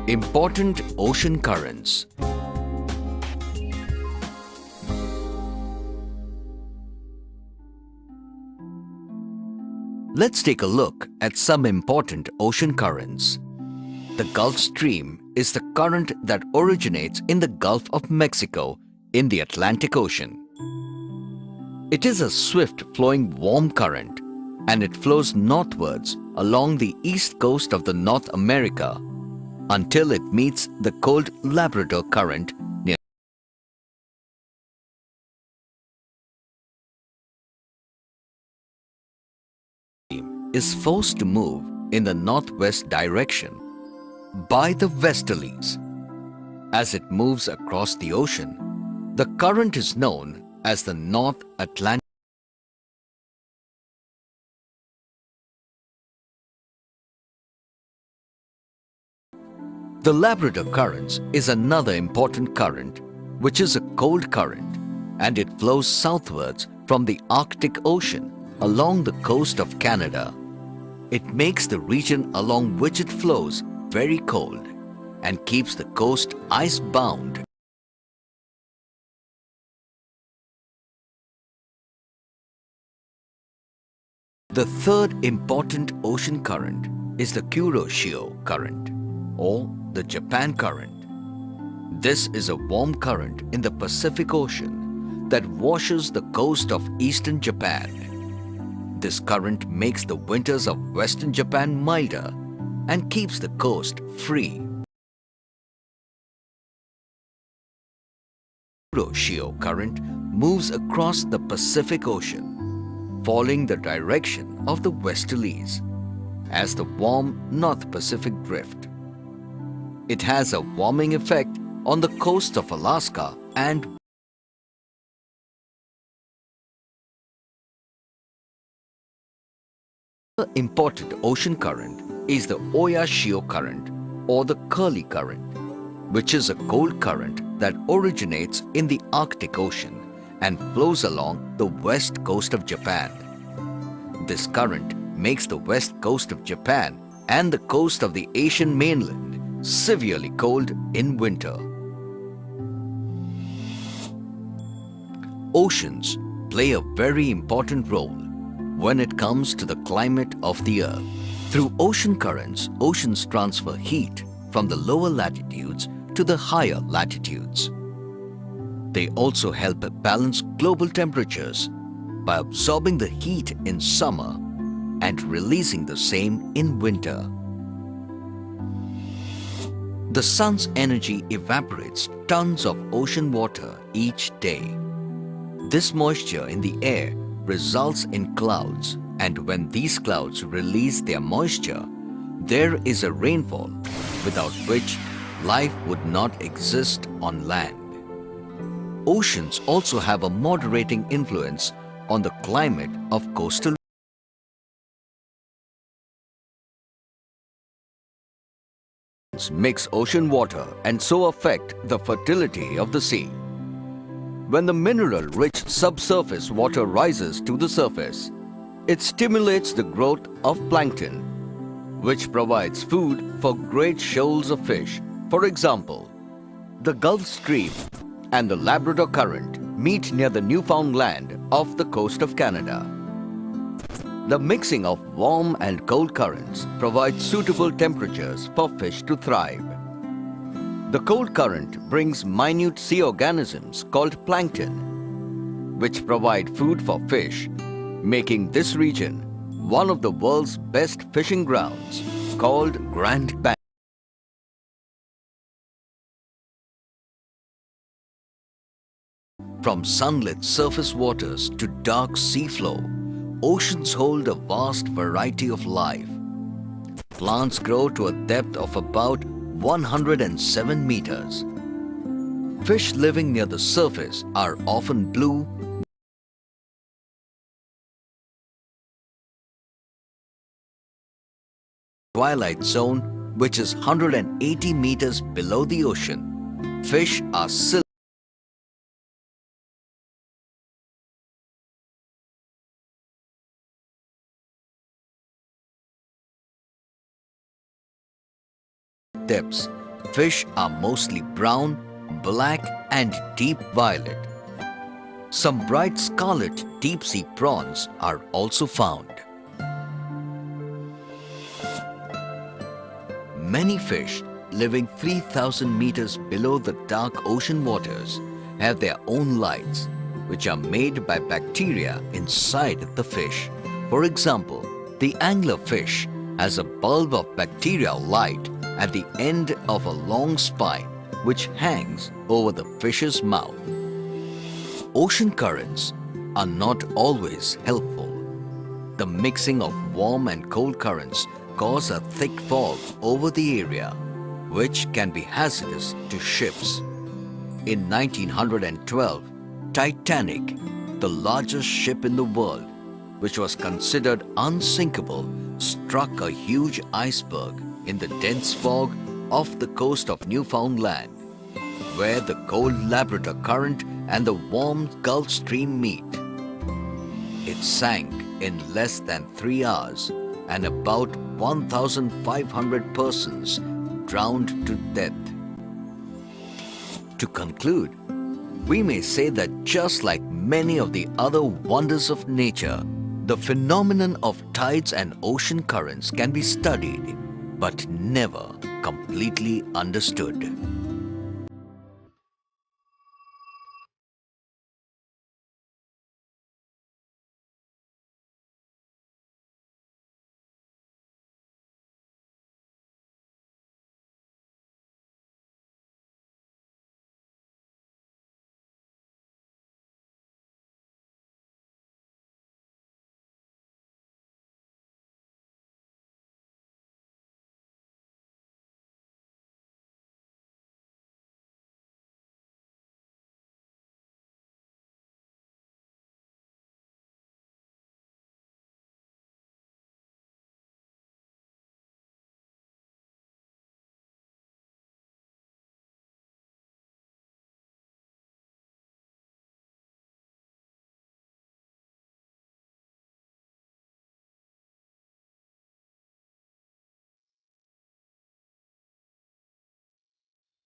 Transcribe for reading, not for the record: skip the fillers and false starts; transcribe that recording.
Important ocean currents. Let's take a look at some important ocean currents. The Gulf Stream is the current that originates in the Gulf of Mexico in the Atlantic Ocean. It is a swift-flowing warm current, and it flows northwards along the east coast of the North America until it meets the cold Labrador Current near is forced to move in the northwest direction by the westerlies. As it moves across the ocean, the current is known as the North Atlantic. The Labrador Current is another important current, which is a cold current, and it flows southwards from the Arctic Ocean along the coast of Canada. It makes the region along which it flows very cold and keeps the coast ice-bound. The third important ocean current is the Kuroshio Current, or the Japan Current. This is a warm current in the Pacific Ocean that washes the coast of eastern Japan. This current makes the winters of western Japan milder and keeps the coast free. The Kuroshio Current moves across the Pacific Ocean, following the direction of the westerlies as the warm North Pacific Drift. It has a warming effect on the coast of Alaska and the important ocean current is the Oyashio Current, or the Curly Current, which is a cold current that originates in the Arctic Ocean and flows along the west coast of Japan. This current makes the west coast of Japan and the coast of the Asian mainland severely cold in winter. Oceans play a very important role when it comes to the climate of the Earth. Through ocean currents, oceans transfer heat from the lower latitudes to the higher latitudes. They also help balance global temperatures by absorbing the heat in summer and releasing the same in winter. The sun's energy evaporates tons of ocean water each day. This moisture in the air results in clouds, and when these clouds release their moisture, there is a rainfall without which life would not exist on land. Oceans also have a moderating influence on the climate of coastal mix ocean water and so affect the fertility of the sea. When the mineral-rich subsurface water rises to the surface, it stimulates the growth of plankton, which provides food for great shoals of fish. For example, the Gulf Stream and the Labrador Current meet near the Newfoundland off the coast of Canada. The mixing of warm and cold currents provides suitable temperatures for fish to thrive. The cold current brings minute sea organisms called plankton, which provide food for fish, making this region one of the world's best fishing grounds, called Grand Bank. From sunlit surface waters to dark seafloor, oceans hold a vast variety of life. Plants grow to a depth of about 107 meters. Fish living near the surface are often blue, twilight zone, which is 180 meters below the ocean. Fish are silver. Depths Fish are mostly brown, black and deep violet. Some bright scarlet deep-sea prawns are also found. Many fish living 3,000 meters below the dark ocean waters have their own lights, which are made by bacteria inside the fish. For example, the anglerfish has a bulb of bacterial light at the end of a long spine which hangs over the fish's mouth. Ocean currents are not always helpful. The mixing of warm and cold currents cause a thick fog over the area, which can be hazardous to ships. In 1912, Titanic, the largest ship in the world, which was considered unsinkable, struck a huge iceberg in the dense fog off the coast of Newfoundland, where the cold Labrador Current and the warm Gulf Stream meet. It sank in less than 3 hours and about 1,500 persons drowned to death. To conclude, we may say that just like many of the other wonders of nature, the phenomenon of tides and ocean currents can be studied but never completely understood.